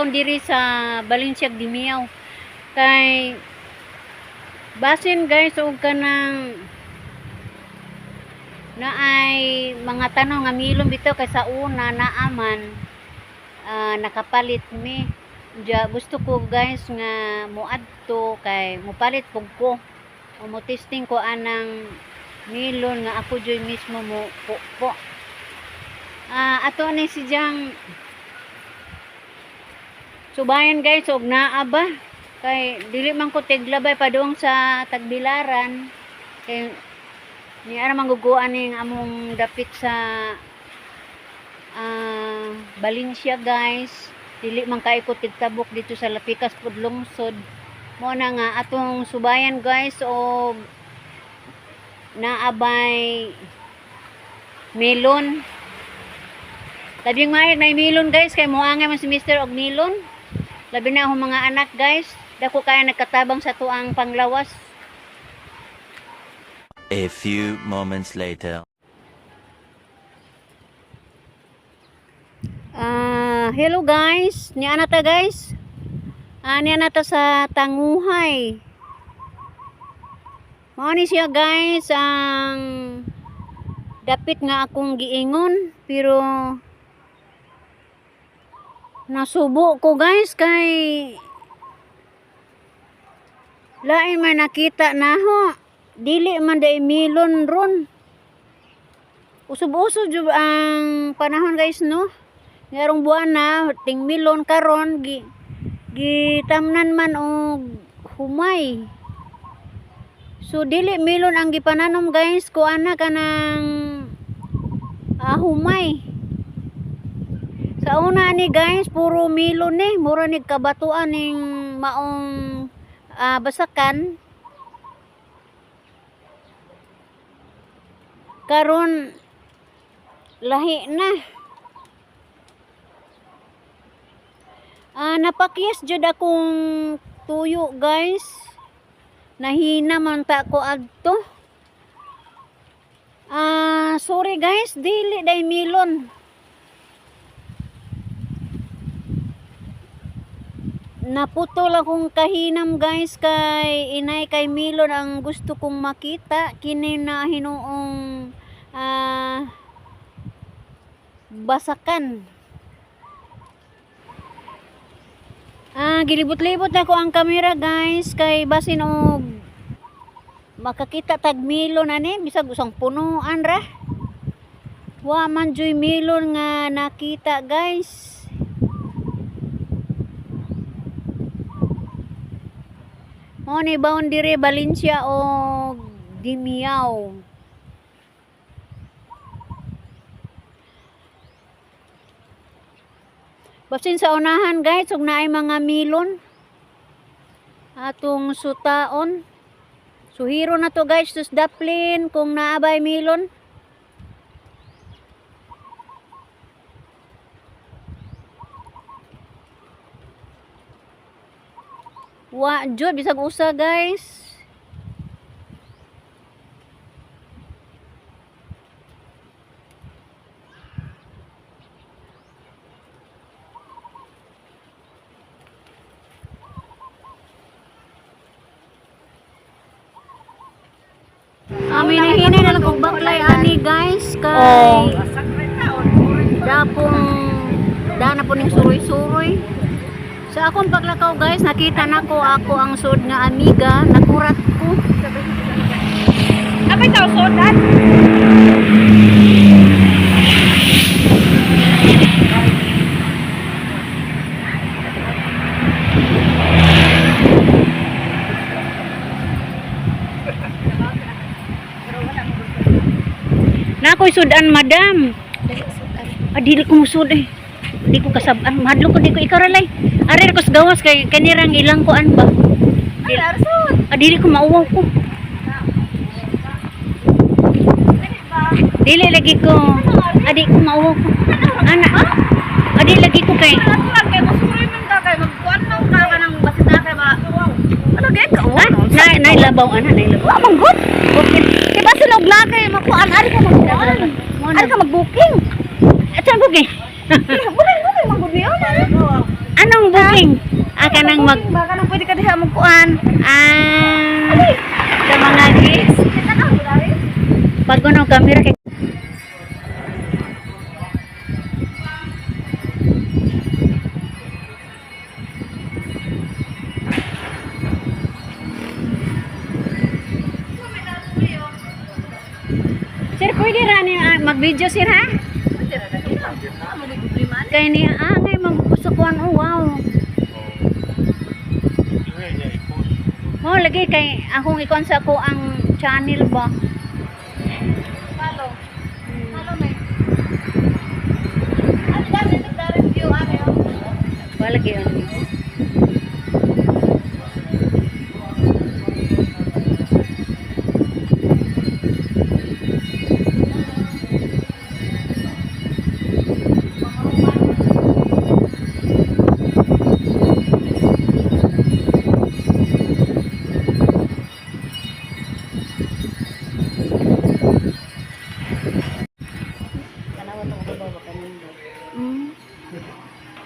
kuan diri sa Balinsiyag Dimiaw. Kay basin guys og kanang naay mga tanong nga milon bitaw kay sa una naaman nakapalit mi. Diya gusto ko guys nga moadto kay mopalit pug ko. O mo testing ko anang milon nga ako joy mismo mo po. Ato ni si Jang subayan guys og naa ba kay dili man ko tiglabay pa doong sa Tagbilaran kay ni ara mangguguan ning among dapit sa Balinsya guys, dili man kay ko tigtabok dito sa Lapikas pud lungsod. Mo na nga atong subayan guys og naabay melon. Tabing mayag na melon guys kay moangay man si Mr. og melon. Labi na akong mga anak guys, dako kaya nagkatabang sa tuang panglawas. A few moments later. Hello guys, ni anata guys. Ni anata sa Tanguhay. Mao ni siya guys ang dapit nga akong giingon pero nasubo ko guys kay lain man nakita naho. Dili man day milon ron. Usub-usub jud ang panahon guys no. Ngarong buwan na ting milon karon gitamnan man og humay. So dili milon ang gipananom guys ko ana kanang humay. Sa una ni guys puro milon ni, mura ni kabatuan ning maong basakan. Karon lahi na. Napakyas jud akong tuyo guys. Nahina man ta ko adto. Sorry guys, dili day milon. Naputol akong kahinam guys kay inay kay milon ang gusto kong makita kini na hinuong basakan. Gilibot-libot na ko ang camera guys kay basin og makakita tag milon ani bisag usang punuan ra. Wa man joy milon nga nakita guys. Mo ni boundary Balinsya o Dimiaw. Basin sa unahan guys, ug naay mga milon atong sutaon. Suhiro na to guys, sus daplin kung naabay milon. Wa jud bisag usa guys. Hinahinay na lang kong baklay ani guys kay dana po ning suroy-suroy. Sa akong paglakaw guys nakita nako ako ang sud nga amiga nakurat ko. Apay taw sodan? Nakoy sudan madam. Dili ko musud eh. Di ko kasab-an. Mahadlo ko di ko ikaralay. Ari ko sa gawas kay kanirang ilang kuan ba. Dili ko mauwaw ko. Dili lagi ko. Adi ko mauwaw ko. Ana. Adi lagi ko kay. Kay masuroy man ka kay magkuan mo ka kanang basit na kay ba. Ano gay ka? Nay labaw ana, nay labaw. Among good. Okay. Kay ba sunog lakay makuan ari ka magkuan. Ari ka mag-booking. At saan booking? Bukan magud niyo. Anong booking? Booking. Kanang mag Baka nang pwede ka diha magkuan. sa mga gigs. Kita ka mo dari. Pag ano camera kay Sir, pwede ra ni mag-video sir ha? Kay ni ngay magpuso ko ano, wow. Mo lagi kay akong ikon sa ko ang channel ba. Follow. Follow me. Ano dami ito dari view ano? Wala lagi yun.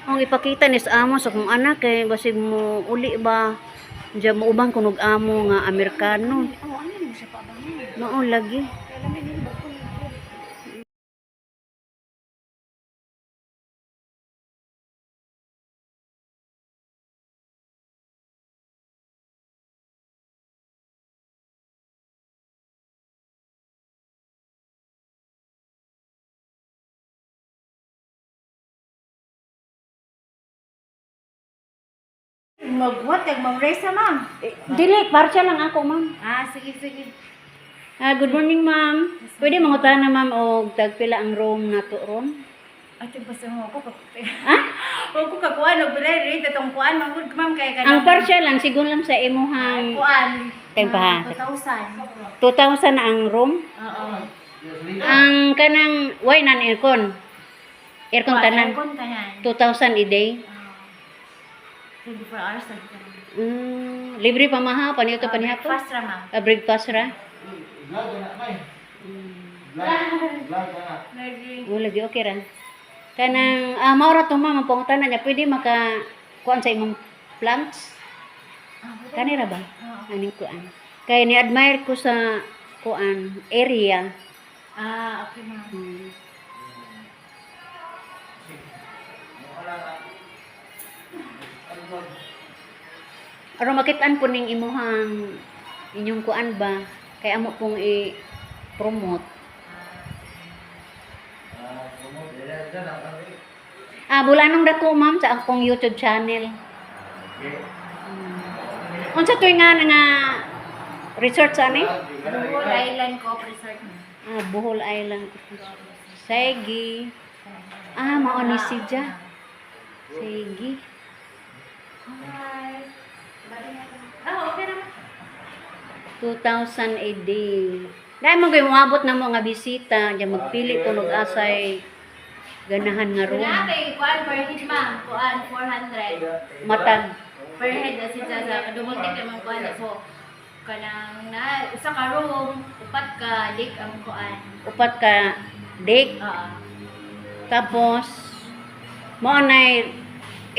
Ang ipakita ni sa amo sa kong anak kay basig mo uli ba diya mo ubang kunog amo nga Amerikano. Oh, ano mo siya pa ba? Mao lagi. Magwat kag mamresa ma'am. Dili partial lang ako, ma'am. Sige sige. Good morning, ma'am. Pwede mangutana ma'am og tagpila ang room nato ron? Ate basta mo ako Ha? ko kakuan og dire tatong kuan mangud ma'am kay Ang partial lang siguro lang sa imuhang kuan. Tempa. 2,000. 2,000 na ang room. Oo. Ang kanang why nan aircon? Aircon tanan. Kon tanan. 2,000 a day. 24 hours na dito. Libre pa maha panito panihapon. Fast ra ma'am. Breakfast ra. Lagi. Lagi okay ra. Kanang mao ra to ma'am ang pangutana niya pwede maka kuan sa imong plants. Kani ra ba? Aning kuan. Kay ni admire ko sa kuan area. Okay ma'am. Aron makitaan po ning imuhang inyong kuan ba kay amo pong i-promote. Bulanong dako ma'am sa akong YouTube channel. Unsa toy nga resort sa ani? Bohol Island Co Resort. Bohol Island. Sige. Mao ni siya. Sige. Hi. Okay naman. 2,000 a day. Dahil mo kayo umabot na mo nga bisita, diyan magpili ko asay ganahan nga room. Kay kuan per head ma'am, kuan 400. Matag. Per head as sa kadumulti kay man kuan so kanang na isa ka room, upat ka dik ang kuan. Upat ka date. Oo. Tapos, mo na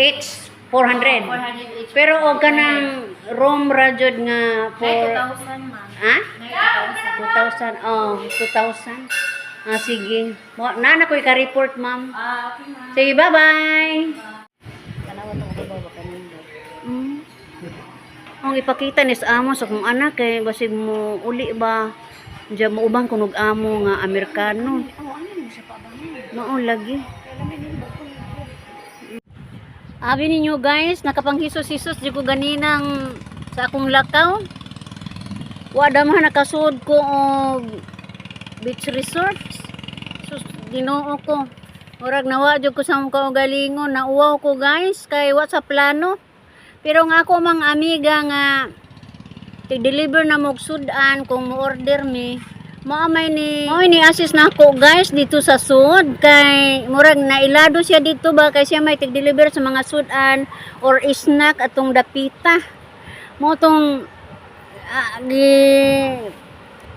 each 400. 400 each. Pero o ka ng room rajod nga Ay, for 2,000 ma'am. ha? Ay, 2,000. 2,000. 2,000. Sige. Nana ko ika-report, ma'am. Okay ma'am. Sige, bye-bye. Tanawa to ko ba kanino. Ang ipakita ni sa amo sa kong anak kay basig mo uli ba diya mo ubang kunog amo nga Amerikano. Oh, ano mo siya pa ba? Mao lagi. Abi ninyo guys, nakapanghisos-hisos di ko ganinang sa akong lakaw. Wada man nakasud ko og beach resort. Sus Ginoo ko. Murag nawa jud ko sa akong kaugalingon, nauwaw ko guys kay wa sa plano. Pero nga ako mga amiga nga i-deliver na mog sudan kung mo-order mi. Mao ni assist na ako guys dito sa sud kay murag nailado siya dito ba kay siya may tig-deliver sa mga sudan or snack atong dapita. Mo tong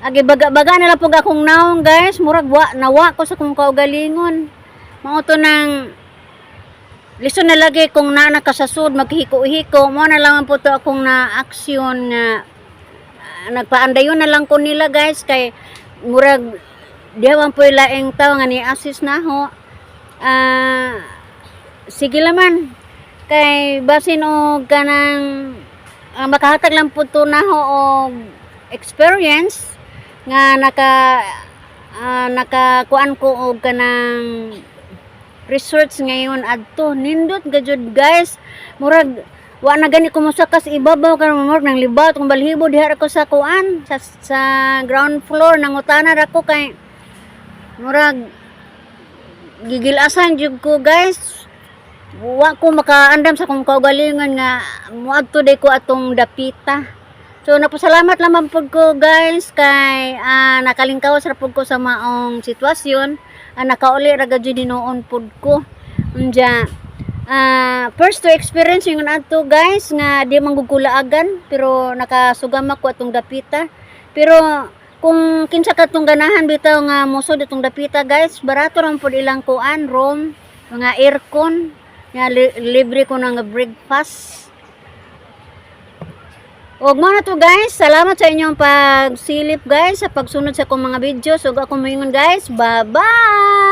agi baga-baga na lang pug akong naong guys, murag nawa ko sa kung kaugalingon. Mao to nang Listen na lagi kung nakasasud maghiko-hiko mo na lang po to akong na aksyon nga nagpaandayon na lang ko nila guys kay murag dihawan po laing tao nga ni assist na ho. Sige laman kay basin og kanang makahatag lang po to na ho og experience nga nakakuan ko og kanang research ngayon adto nindot gajud guys murag wa na gani ko mosakas ibabaw karon murag nang libawt kung balhibo diha ko sa kuan sa ground floor nangutana ra ko kay murag gigilasan jud ko guys wa ko makaandam sa kong kaugalingon nga moadto day ko atong dapita. So napasalamat lamang pud ko guys kay nakalingkawas ra pud ko sa maong sitwasyon. Nakauli ra gad jud noon pud ko. Unya first to experience yung ato guys nga di manggugulaagan pero nakasugama ko atong dapita. Pero kung kinsa katong ganahan bitaw nga musod atong dapita guys, barato ra pud ilang kuan, room, mga aircon, nga libre ko ng breakfast. Og mo na to guys, salamat sa inyong pagsilip guys sa pagsunod sa akong mga videos. Ug ako moingon guys, bye bye.